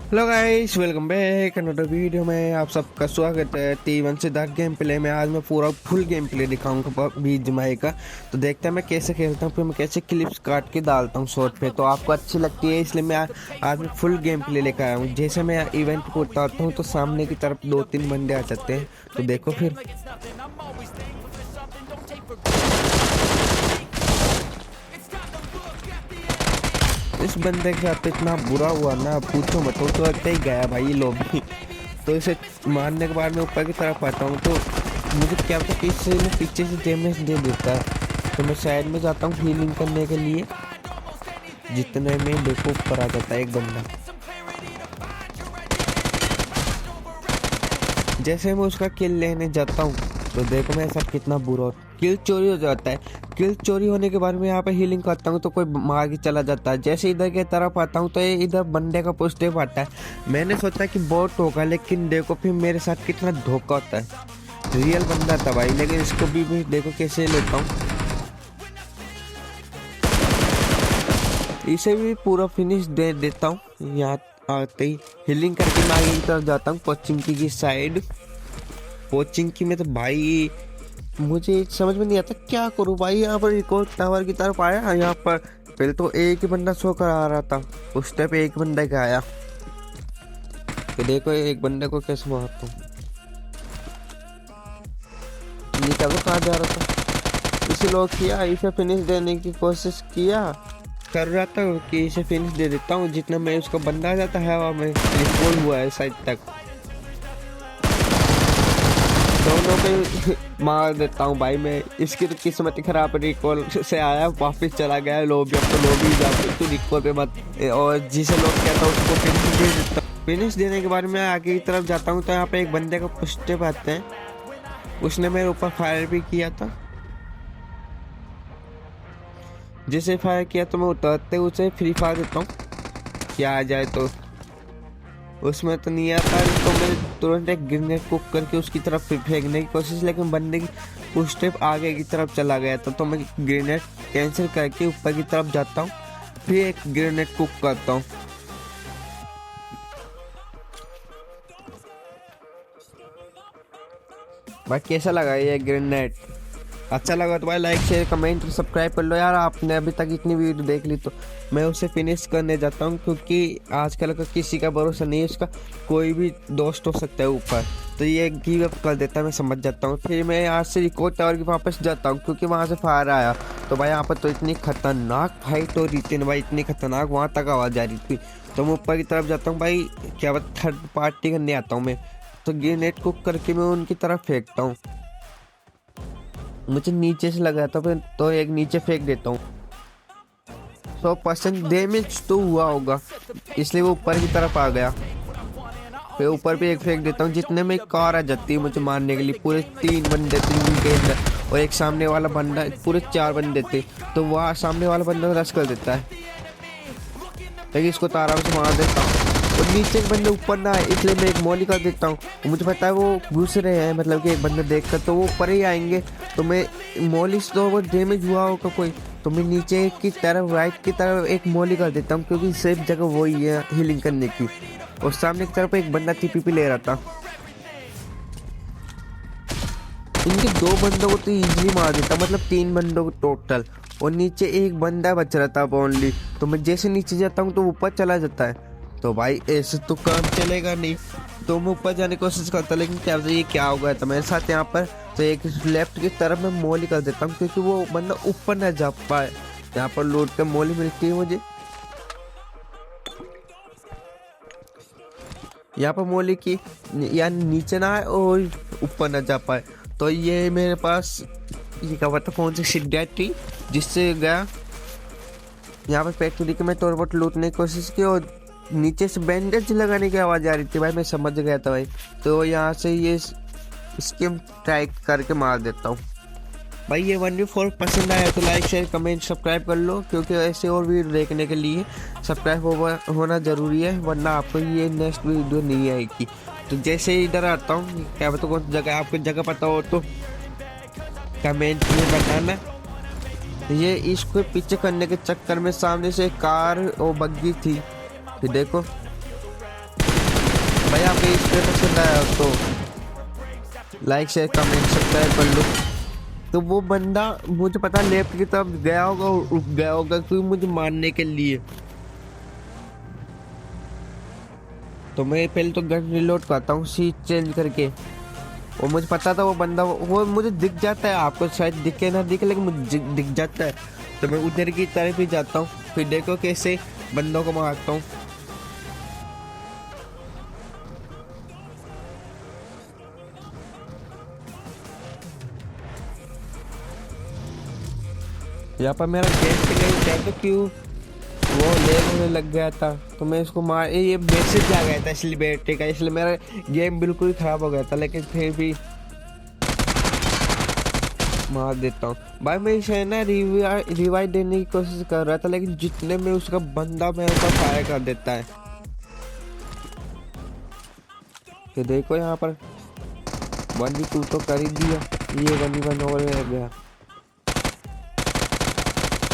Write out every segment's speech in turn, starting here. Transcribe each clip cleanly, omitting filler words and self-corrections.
Hello guys, welcome back another video में आप सबका स्वागत है। T1 से डार्क गेम प्ले में आज मैं पूरा फुल गेम प्ले दिखाऊंगा बीजीएमआई का। तो देखते हैं मैं कैसे खेलता हूँ, फिर मैं कैसे क्लिप्स काट के डालता हूँ शॉर्ट पे, तो आपको अच्छी लगती है, इसलिए मैं आज मैं फुल गेम प्ले लेकर आया हूँ। जैसे मैं इवेंट को उतारता हूँ तो सामने की तरफ 2-3 बंदे आ जाते हैं, तो देखो फिर इस बंदे के साथ इतना बुरा हुआ ना, पूछो मत। तो लगता ही गया भाई लॉबी। तो इसे मारने के बाद मैं ऊपर की तरफ आता हूँ तो मुझे क्या पता किससे मैं पीछे से डैमेज दे देता है। तो मैं साइड में जाता हूँ हीलिंग करने के लिए, जितने में देखो ऊपर आ जाता है एक बंदा। जैसे मैं उसका किल लेने जाता हूँ तो देखो मेरे साथ कितना बुरा किल चोरी हो जाता है। किल चोरी होने के बाद में यहाँ पे हीलिंग करता हूँ तो कोई मार के चला जाता है। जैसे इधर की तरफ आता हूँ तो ये इधर बंदे का पुस्टेप आता है। मैंने सोचा कि बॉट होगा, लेकिन देखो फिर मेरे साथ कितना धोखा होता है। रियल बंदा था भाई, लेकिन इसको भी देखो कैसे लेता हूँ। इसे भी पूरा फिनिश दे देता हूँ। यहाँ आते ही हीलिंग करके मैं आगे की तरफ जाता हूँ पोचिंकी की साइड। पोचिंकी में तो भाई मुझे समझ में नहीं आता क्या करूं भाई। यहाँ पर एक और टावर की तरफ आया, यहाँ पर पहले तो एक ही बंदा शो करा रहा था, उस टाइप एक बंदा का आया। तो देखो एक बंदे को कैसे मारता हूँ। नीचा तो कहाँ जा रहा था, इसे लॉक किया, इसे फिनिश देने की कोशिश किया कर रहा था कि इसे फिनिश दे देता हूँ। जितना मैं उसका बंदा आ जाता है हवा में रिकॉल हुआ है साइड तक, दोनों पे मार देता हूँ भाई मैं। इसकी तो किस्मत ही खराब है, रिकॉल से आया वापस चला गया लॉबी। अब तो लॉबी जाते तो रिकॉल पे मत, और जिसे लोग कहता हूँ उसको फिनिश दे देता हूँ। फिनिश देने के बाद मैं आगे की तरफ जाता हूँ तो यहाँ पे एक बंदे का पुस्टेप आते हैं, उसने मेरे ऊपर फायर भी किया था। जिसे फायर किया तो मैं उतरते उसे फ्री फायर देता हूँ क्या आ जाए, तो उसमें तो नहीं आता। तो मैं तुरंत एक ग्रेनेड कुक करके उसकी तरफ फेंकने की कोशिश, लेकिन बंदे की उस स्टेप आगे की तरफ चला गया था। तो मैं ग्रेनेड कैंसिल करके ऊपर की तरफ जाता हूँ, फिर एक ग्रेनेड कुक करता हूँ। भाई कैसा लगा ये ग्रेनेड? अच्छा लगा तो भाई लाइक शेयर कमेंट और सब्सक्राइब कर लो यार। आपने अभी तक इतनी वीडियो देख ली तो मैं उसे फिनिश करने जाता हूँ, क्योंकि आजकल का किसी का भरोसा नहीं है, उसका कोई भी दोस्त हो सकता है ऊपर। तो ये गिव अप कर देता है, मैं समझ जाता हूँ। फिर मैं यहाँ से रिकॉर्ड टावर के वापस जाता हूँ, क्योंकि वहाँ से फायर आया। तो भाई यहाँ पर तो इतनी खतरनाक फाइट हो रही थी ना भाई, इतनी खतरनाक, वहाँ तक आवाज़ आ रही थी। तो मैं ऊपर की तरफ जाता हूँ भाई, क्या बात थर्ड पार्टी करने आता हूँ मैं। तो ग्रेनेड कुक करके मैं उनकी तरफ फेंकता हूँ। मुझे नीचे से लगा था, फिर तो एक नीचे फेंक देता हूँ। 100% डैमेज तो हुआ होगा, इसलिए वो ऊपर की तरफ आ गया। फिर ऊपर भी एक फेंक देता हूँ, जितने में एक कार आ जाती है मुझे मारने के लिए। पूरे 3 बंदे थे उनके अंदर, और एक सामने वाला बंदा, पूरे 4 बंदे थे। तो वह सामने वाला बंदा रश कर देता है, लेकिन इसको तो आराम से मार देता हूँ। और नीचे के बंदे ऊपर ना आए, इसलिए मैं एक मॉली कर देता हूँ। मुझे पता है वो घुस रहे हैं, मतलब कि एक बंदा देख कर तो वो ऊपर ही आएंगे। तो मैं मॉली से तो वो डैमेज हुआ होगा कोई, तो मैं नीचे की तरफ राइट की तरफ एक मॉली कर देता हूँ, क्योंकि सेफ जगह वही है हीलिंग करने की। और सामने की तरफ एक बंदा टीपीपी ले रहा था, इनके 2 बंदों को तो इजीली मार देता, मतलब 3 बंदों को टोटल। और नीचे एक बंदा बच रहा था ओनली। तो मैं जैसे नीचे जाता हूँ तो ऊपर चला जाता है। तो भाई ऐसे तो काम चलेगा नहीं, तो मैं ऊपर जाने की कोशिश करता, लेकिन क्या ये क्या हो गया था मेरे साथ यहाँ पर। तो एक लेफ्ट की तरफ मैं मोली कर देता हूँ, क्योंकि वो बंदा ऊपर ना जा पाए। यहाँ पर लूट कर मोली मिलती है मुझे, यहाँ पर मोली की यानी नीचे ना आए और ऊपर ना जा पाए। तो ये मेरे पास ये क्या पता कौन सी शिड्डा थी जिससे गया। यहाँ पर फैक्ट्री के मैं थोड़ा बहुत लूटने की कोशिश की, और नीचे से बैंडेज लगाने की आवाज़ आ रही थी भाई, मैं समझ गया था भाई। तो यहाँ से ये स्किम ट्राई करके मार देता हूँ भाई। ये 1v4 पसंद आया तो लाइक शेयर कमेंट सब्सक्राइब कर लो, क्योंकि ऐसे और वीडियो देखने के लिए सब्सक्राइब होना ज़रूरी है, वरना आपको ये नेक्स्ट वीडियो नहीं आएगी। तो जैसे ही इधर आता हूँ, क्या पता कौन सी जगह, आपको जगह पता हो तो कमेंट में बताना। ये इसको पीछे करने के चक्कर में सामने से एक कार और बग्गी थी, फिर देखो ये इसमें पसंद आया तो लाइक शेयर कमेंट सब्सक्राइब कर लो। तो वो बंदा मुझे पता लेफ्ट की तरफ गया होगा और रुक गया होगा क्योंकि मुझे मारने के लिए। तो मैं पहले तो गन रिलोड करता हूँ सीट चेंज करके। और मुझे पता था वो बंदा वो मुझे दिख जाता है, आपको शायद दिखे ना दिखे लेकिन मुझे दिख जाता है। तो मैं उधर की तरफ ही जाता हूँ, फिर देखो कैसे बंदों को मारता हूँ। यहाँ पर मेरा गेम तो क्यों वो लेने लग गया था, तो मैं इसको मार ये मैसेज आ गया था इसलिए बैटरी का, इसलिए मेरा गेम बिल्कुल ही खराब हो गया था। लेकिन फिर भी मार देता हूँ भाई। मैं इसे ना रिवाइव देने की कोशिश कर रहा था, लेकिन जितने में उसका बंदा मेरे ऊपर फायर कर देता है। तो देखो यहाँ पर 1v2 तो कर ही दिया, ये 1v1 और रह गया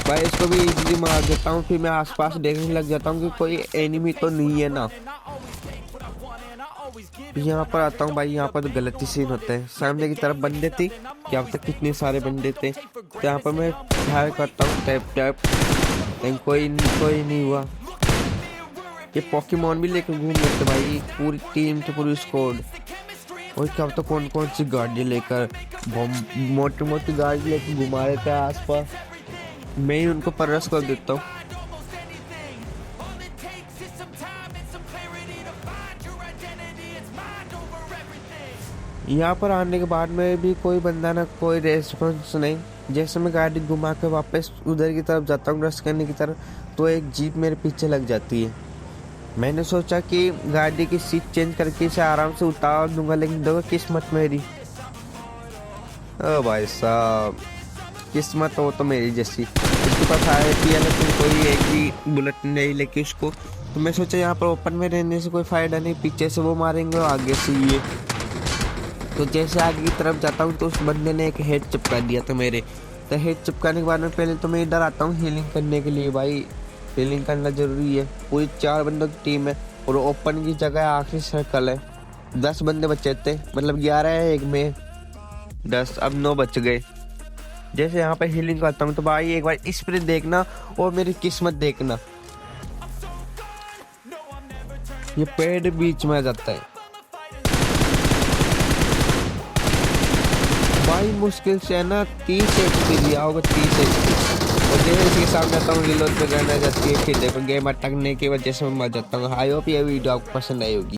भाई। इसको भी इजीली मार देता हूँ, फिर मैं आसपास देखने लग जाता हूँ कि कोई एनिमी तो नहीं है ना। यहाँ पर आता हूँ भाई, यहाँ पर तो गलती सीन होता है। सामने की तरफ बंदे थे, क्या पता कितने सारे बंदे थे। तो यहाँ पर मैं फायर करता हूँ टैप टैप, लेकिन कोई नहीं हुआ। ये पोकेमॉन भी लेकर घूम रहे थे भाई, पूरी टीम तो पूरी स्क्वाड। और क्या पता कौन सी गाड़ी लेकर मोटी मोटी गाड़ी लेकर घुमा रहे थे आसपास। मैं ही उनको परस कर देता हूँ। यहाँ पर आने के बाद में भी कोई बंदा ना कोई रेस्पॉन्स नहीं। जैसे मैं गाड़ी घुमा के वापस उधर की तरफ जाता हूँ रश करने की तरफ, तो एक जीप मेरे पीछे लग जाती है। मैंने सोचा कि गाड़ी की सीट चेंज करके इसे आराम से उतार दूंगा, लेकिन देखो किस्मत मेरी। ओ भाई साहब, किस्मत हो तो मेरी जैसी। उसके पास आया किया लेकिन कोई एक भी बुलेट नहीं लेके उसको। तो मैं सोचा यहाँ पर ओपन में रहने से कोई फायदा नहीं, पीछे से वो मारेंगे और आगे से ये। तो जैसे आगे की तरफ जाता हूँ तो उस बंदे ने एक हेड चिपका दिया था मेरे। तो हेड चिपकाने के बाद में पहले तो मैं इधर आता हूँ हीलिंग करने के लिए। भाई हीलिंग करना जरूरी है, पूरी 4 बंदों की टीम है और ओपन की जगह आखिरी सर्कल है। 10 बंदे बचे थे, मतलब 11 है एक में 10, अब 9 बच गए। जैसे यहाँ पे हीलिंग करता हूँ तो भाई एक बार इस पर देखना और मेरी किस्मत देखना, ये पेड़ बीच में आ जाता है भाई। मुश्किल से है ना 30 एचपी दिया होगा, 30 एचपी। और जैसे इसके सामने आता हूँ रिलोड पे करना जाती है, फिर देखो गेम अटकने की वजह से मैं मर जाता हूँ। आई होप ये वीडियो आपको पसंद आई होगी।